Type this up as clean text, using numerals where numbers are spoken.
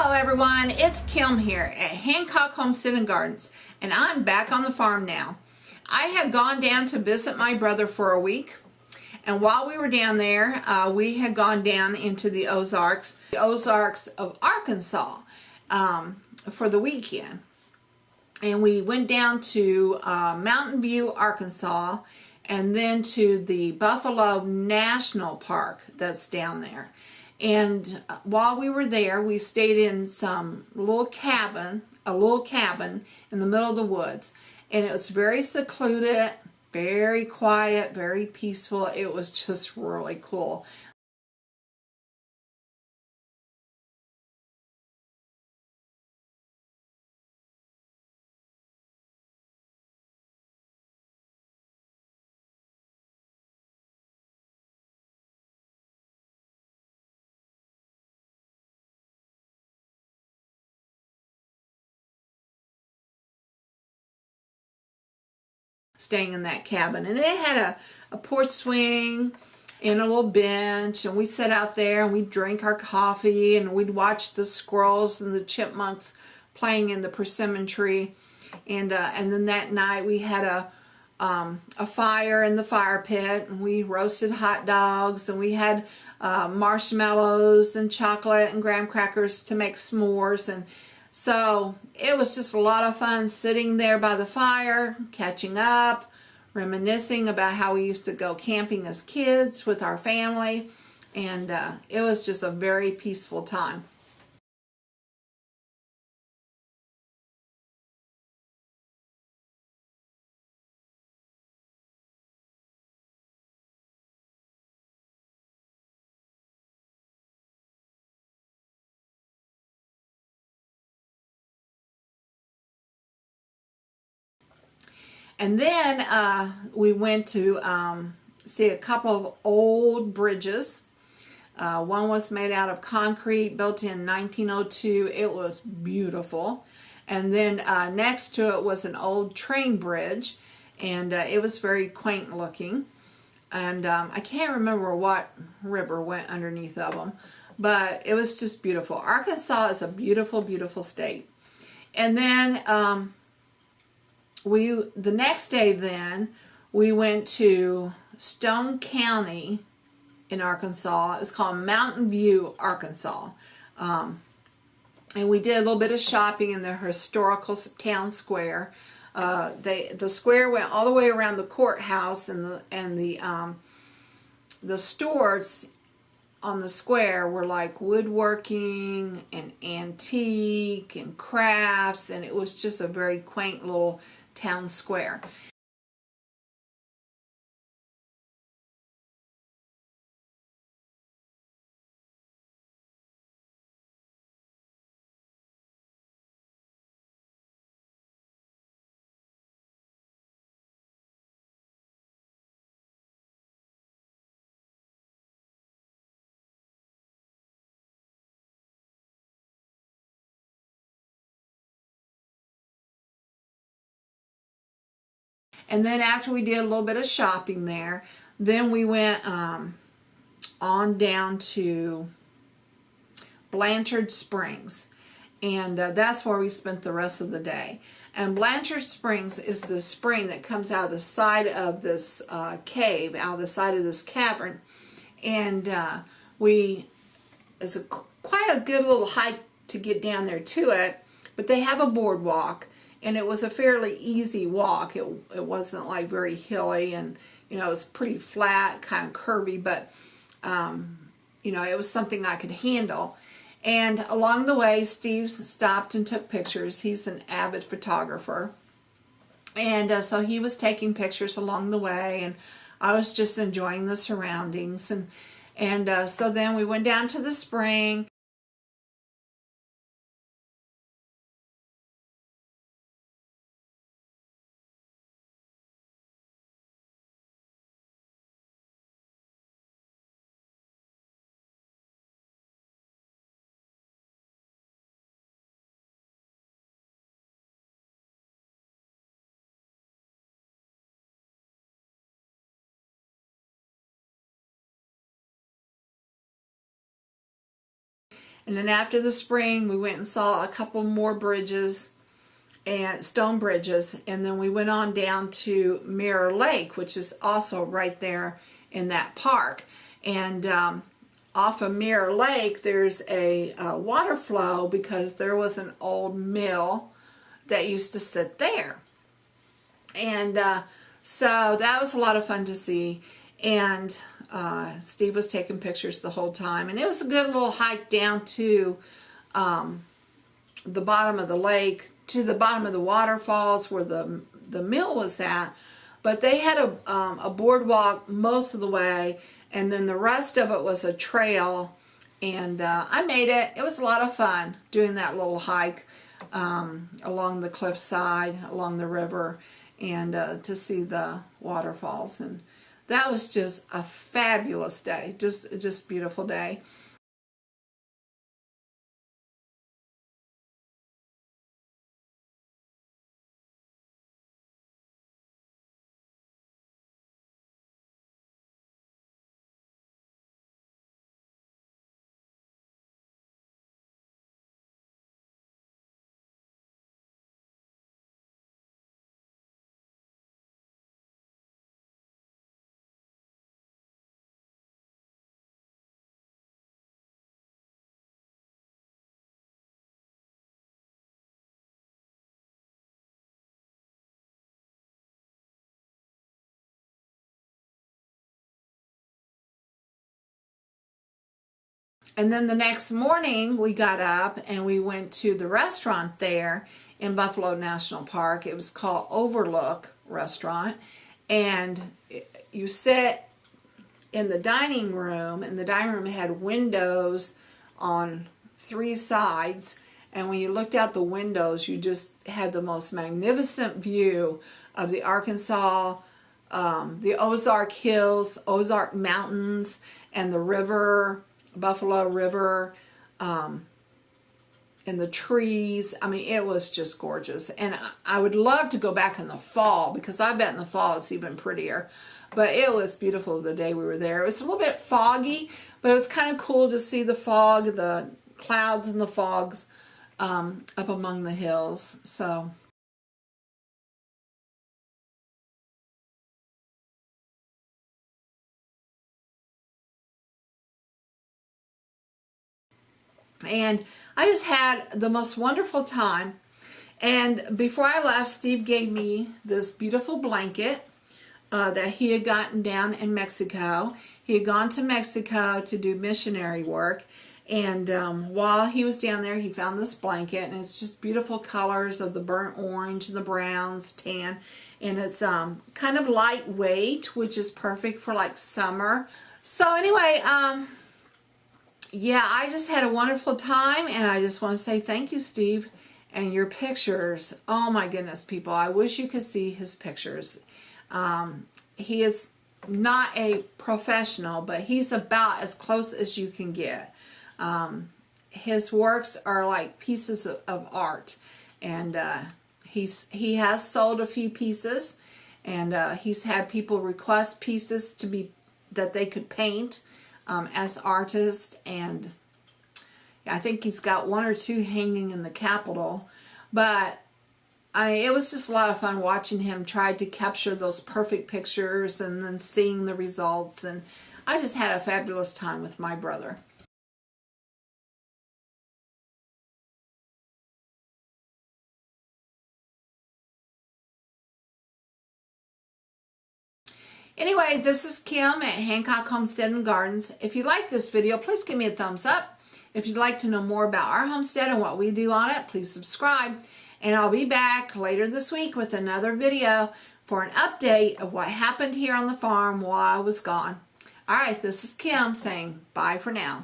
Hello everyone, it's Kim here at Hancock Homestead and Gardens, and I'm back on the farm now. I had gone down to visit my brother for a week, and while we were down there, we had gone down into the Ozarks of Arkansas for the weekend. And we went down to Mountain View, Arkansas, and then to the Buffalo National Park that's down there. And while we were there, we stayed in some a little cabin in the middle of the woods. And it was very secluded, very quiet, very peaceful. It was just really cool. Staying in that cabin, and it had a porch swing and a little bench, and we sat out there and we'd drink our coffee and we'd watch the squirrels and the chipmunks playing in the persimmon tree. And then that night we had a fire in the fire pit, and we roasted hot dogs, and we had marshmallows and chocolate and graham crackers to make s'mores. And so it was just a lot of fun sitting there by the fire, catching up, reminiscing about how we used to go camping as kids with our family. And it was just a very peaceful time. And then we went to see a couple of old bridges. One was made out of concrete, built in 1902. It was beautiful. And then next to it was an old train bridge, and it was very quaint looking. And I can't remember what river went underneath of them, but it was just beautiful. Arkansas is a beautiful, beautiful state. And then the next day then, we went to Stone County in Arkansas. It was called Mountain View, Arkansas. And we did a little bit of shopping in the historical town square. The square went all the way around the courthouse, and the stores on the square were like woodworking and antique and crafts, and it was just a very quaint little town square. And then after we did a little bit of shopping there, then we went on down to Blanchard Springs. And that's where we spent the rest of the day. And Blanchard Springs is the spring that comes out of the side of this cave, out of the side of this cavern. And it's quite a good little hike to get down there to it, but they have a boardwalk. And it was a fairly easy walk. It wasn't like very hilly, and it was pretty flat, kind of curvy, but it was something I could handle. And along the way, Steve stopped and took pictures. He's an avid photographer, and so he was taking pictures along the way, and I was just enjoying the surroundings. And so then we went down to the spring. And then after the spring, we went and saw a couple more bridges and stone bridges. And then we went on down to Mirror Lake, which is also right there in that park. And off of Mirror Lake, there's a water flow because there was an old mill that used to sit there. And so that was a lot of fun to see. And Steve was taking pictures the whole time. And it was a good little hike down to the bottom of the lake, to the bottom of the waterfalls where the mill was at. But they had a boardwalk most of the way, and then the rest of it was a trail. And I made it. It was a lot of fun doing that little hike along the cliffside, along the river, and to see the waterfalls. And that was just a fabulous day, just beautiful day. And then the next morning we got up and we went to the restaurant there in Buffalo National Park. It was called Overlook Restaurant. And you sit in the dining room, and the dining room had windows on 3 sides. And when you looked out the windows, you just had the most magnificent view of the Arkansas, the Ozark Hills, Ozark Mountains, and the river, Buffalo River, and the trees. I mean, it was just gorgeous. And I would love to go back in the fall, because I bet in the fall it's even prettier. But it was beautiful the day we were there. It was a little bit foggy, but it was kind of cool to see the fog, the clouds and the fogs up among the hills. So and I just had the most wonderful time. And before I left, Steve gave me this beautiful blanket that he had gotten down in Mexico. He had gone to Mexico to do missionary work. And while he was down there, he found this blanket. And it's just beautiful colors of the burnt orange, the browns, tan. And it's kind of lightweight, which is perfect for like summer. So anyway, yeah, I just had a wonderful time, and I just want to say thank you, Steve, and your pictures. Oh my goodness, people, I wish you could see his pictures. He is not a professional, but he's about as close as you can get. His works are like pieces of art, and he has sold a few pieces, and he's had people request pieces to be that they could paint as artists, and I think he's got 1 or 2 hanging in the Capitol. But it was just a lot of fun watching him try to capture those perfect pictures and then seeing the results, and I just had a fabulous time with my brother. Anyway, this is Kim at Hancock Homestead and Gardens. If you like this video, please give me a thumbs up. If you'd like to know more about our homestead and what we do on it, please subscribe. And I'll be back later this week with another video for an update of what happened here on the farm while I was gone. All right, this is Kim saying bye for now.